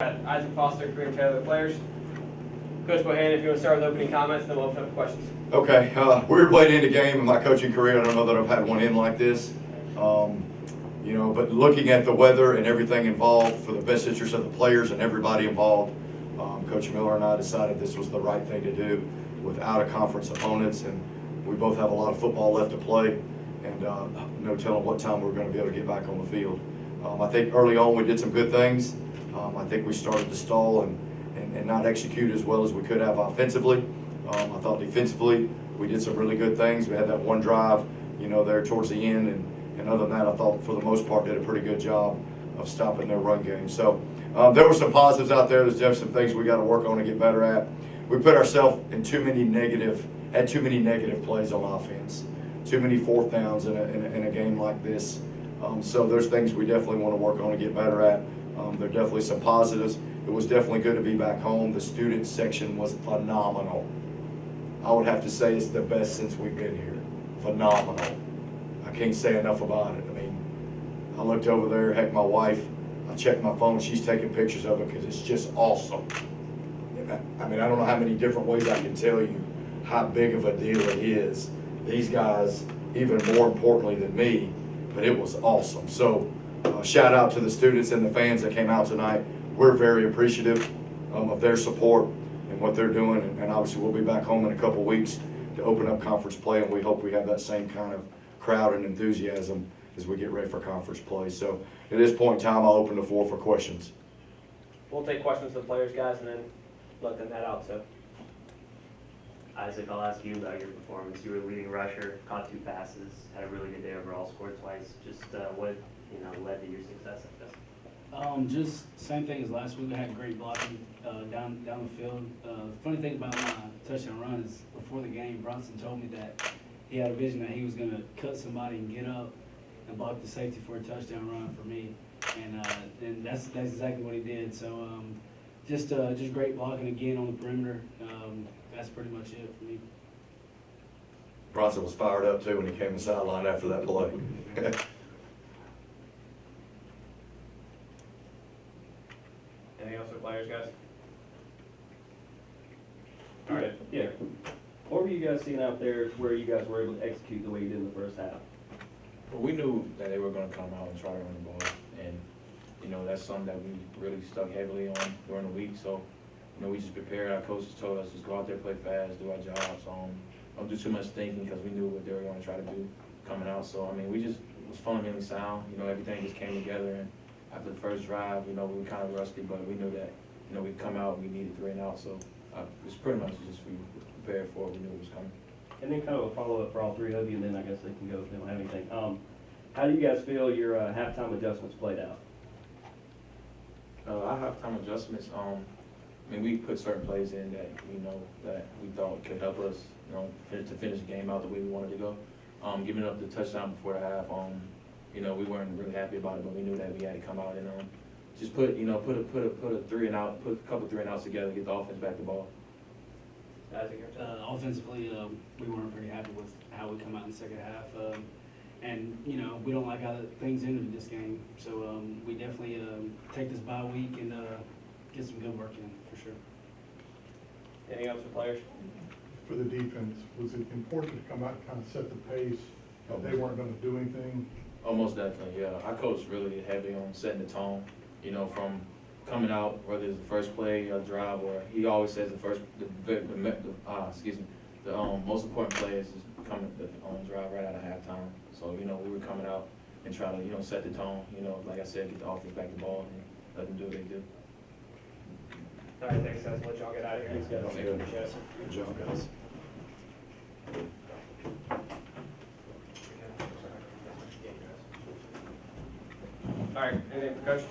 Isaac, Foster, and Kareem Taylor, the players. Coach Bohannon, if you want to start with opening comments, then we'll open up for questions. Okay, we were playing in the game in my coaching career. I don't know that I've had one in like this. But looking at the weather and everything involved for the best interest of the players and everybody involved, Coach Miller and I decided this was the right thing to do with out-of-conference opponents, and we both have a lot of football left to play, and no telling what time we're going to be able to get back on the field. I think early on we did some good things. I think we started to stall and not execute as well as we could have offensively. I thought defensively we did some really good things. We had that one drive, there towards the end, and other than that, I thought for the most part did a pretty good job of stopping their run game. So there were some positives out there. There's definitely some things we got to work on and get better at. We put ourselves in too many negative plays on offense, too many fourth downs in a game like this. So there's things we definitely want to work on and get better at. There are definitely some positives. It was definitely good to be back home. The student section was phenomenal. I would have to say it's the best since we've been here. Phenomenal. I can't say enough about it. I mean, I looked over there, heck, my wife, I checked my phone, she's taking pictures of it because it's just awesome. I mean, I don't know how many different ways I can tell you how big of a deal it is. These guys, even more importantly than me, but it was awesome. So shout out to the students and the fans that came out tonight. We're very appreciative of their support and what they're doing, and obviously we'll be back home in a couple weeks to open up conference play, and we hope we have that same kind of crowd and enthusiasm as we get ready for conference play. So at this point in time, I'll open the floor for questions. We'll take questions from the players, guys, and then let them head out. So, Isaac, I'll ask you about your performance. You were the leading rusher, caught 2 passes, had a really good day overall, scored twice. Just what led to your success, I guess? Just same thing as last week. I had great blocking down the field. Funny thing about my touchdown run is before the game, Bronson told me that he had a vision that he was going to cut somebody and get up and block the safety for a touchdown run for me, and that's exactly what he did. So just great blocking again on the perimeter. That's pretty much it for me. Bronson was fired up too when he came to the sideline after that play. anything else for the players, guys? All right, yeah. What were you guys seeing out there where you guys were able to execute the way you did in the first half? Well, we knew that they were going to come out and try to run the ball, and that's something that we really stuck heavily on during the week. So, we just prepared. Our coaches told us just go out there, play fast, do our jobs. Don't do too much thinking because we knew what they were going to try to do coming out. So, we just was fundamentally sound. Everything just came together, and after the first drive, we were kind of rusty, but we knew that we'd come out and we needed 3 and out. So, it's pretty much just we prepared for it. We knew it was coming. And then kind of a follow-up for all 3 of you, and then I guess they can go if they don't have anything. How do you guys feel your halftime adjustments played out? Our halftime adjustments, we put certain plays in that that we thought could help us, to finish the game out the way we wanted to go. Giving up the touchdown before the half, we weren't really happy about it, but we knew that we had to come out and just put a 3 and out, put a couple 3 and outs together, get the offense back the ball. Isaac, Offensively, we weren't pretty happy with how we come out in the second half. And we don't like how things ended this game. So we definitely take this bye week and get some good work in for sure. anything else for players? For the defense, was it important to come out and kind of set the pace? They weren't going to do anything? Almost definitely, yeah. Our coach really heavy on setting the tone, from coming out, whether it's the first play or drive, or he always says the most important play is coming on drive right out of halftime. So, we were coming out and trying to, set the tone, like I said, get the offense back the ball and let them do what they do. All right, thanks, guys. Let y'all get out of here. Thanks, guys. Appreciate it. Good job, guys. All right, anything for Coach?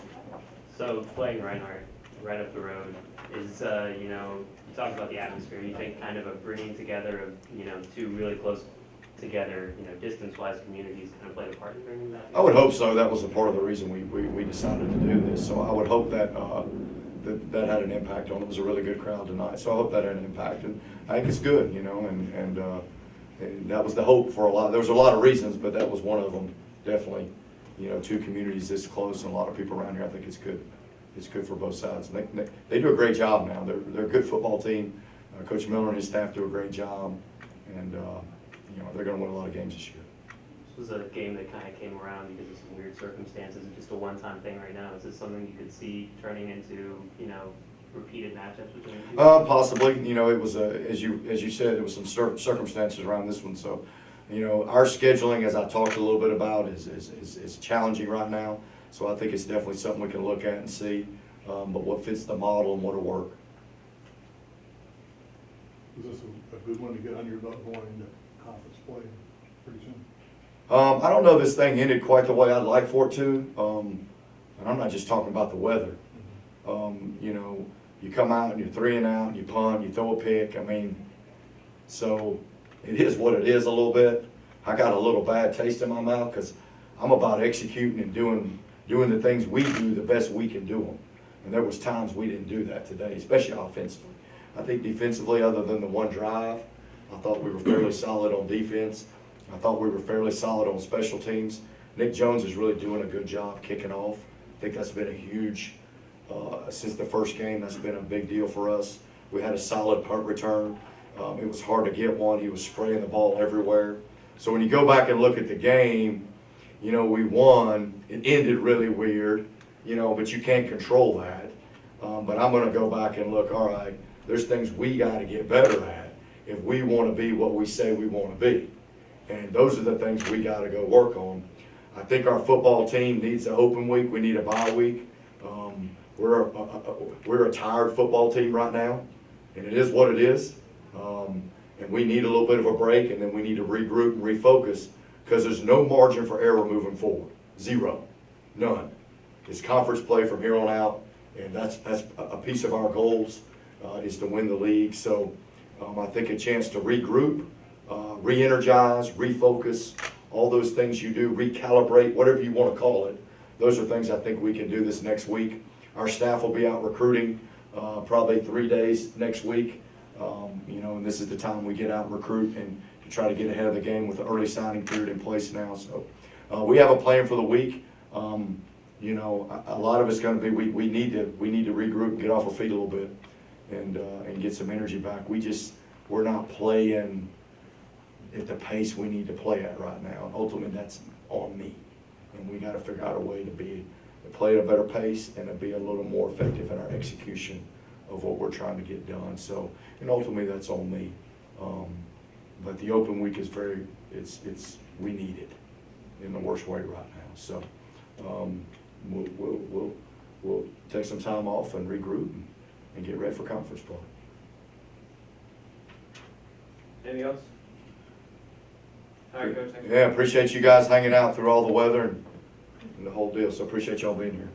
So playing Reinhardt right up the road is, you talked about the atmosphere. You think kind of a bringing together of, 2 really close together, distance-wise communities kind of played a part in bringing that? I would hope so. That was a part of the reason we decided to do this. So I would hope that that had an impact on it. It was a really good crowd tonight. So I hope that had an impact. And I think it's good, and that was the hope for a lot. There was a lot of reasons, but that was one of them, definitely. 2 communities this close and a lot of people around here, I think it's good. it's good for both sides. And they do a great job now. They're a good football team. Coach Miller and his staff do a great job, and you know, they're going to win a lot of games this year. This was a game that kind of came around because of some weird circumstances. It's just a one-time thing right now. Is this something you could see turning into, you know, repeated matchups between the two? Possibly. You know, it was as you said, there was some circumstances around this one. So, you know, our scheduling, as I talked a little bit about, is challenging right now. So I think it's definitely something we can look at and see. But what fits the model and what'll work. Is this a good one to get under your belt going into conference play pretty soon? I don't know if this thing ended quite the way I'd like for it to. And I'm not just talking about the weather. You know, you come out and you're 3 and out, and you punt, you throw a pick. I mean, so it is what it is a little bit. I got a little bad taste in my mouth because I'm about executing and doing the things we do the best we can do them. And there was times we didn't do that today, especially offensively. I think defensively, other than the one drive, I thought we were fairly solid on defense. I thought we were fairly solid on special teams. Nick Jones is really doing a good job kicking off. I think that's been a huge, since the first game, that's been a big deal for us. We had a solid punt return. It was hard to get one. He was spraying the ball everywhere. So when you go back and look at the game, you know, we won. It ended really weird, you know, but you can't control that. But I'm going to go back and look, all right, there's things we got to get better at if we want to be what we say we want to be. And those are the things we got to go work on. I think our football team needs an open week. We need a bye week. We're a tired football team right now, and it is what it is. And we need a little bit of a break, and then we need to regroup and refocus because there's no margin for error moving forward. Zero. None. It's conference play from here on out, and that's a piece of our goals is to win the league. So I think a chance to regroup, re-energize, refocus, all those things you do, recalibrate, whatever you want to call it. Those are things I think we can do this next week. Our staff will be out recruiting probably 3 days next week. You know, and this is the time we get out and recruit and to try to get ahead of the game with the early signing period in place now. So we have a plan for the week. You know, a lot of it's going to be we need to regroup and get off our feet a little bit and get some energy back. We're not playing at the pace we need to play at right now. And ultimately, that's on me. And we got to figure out a way to play at a better pace and to be a little more effective in our execution of what we're trying to get done. So, and ultimately, that's on me. But the open week is we need it in the worst way right now. So, we'll take some time off and regroup and get ready for conference play. Anything else? All right, Coach. Thanks. Yeah, appreciate you guys hanging out through all the weather and the whole deal. So appreciate y'all being here.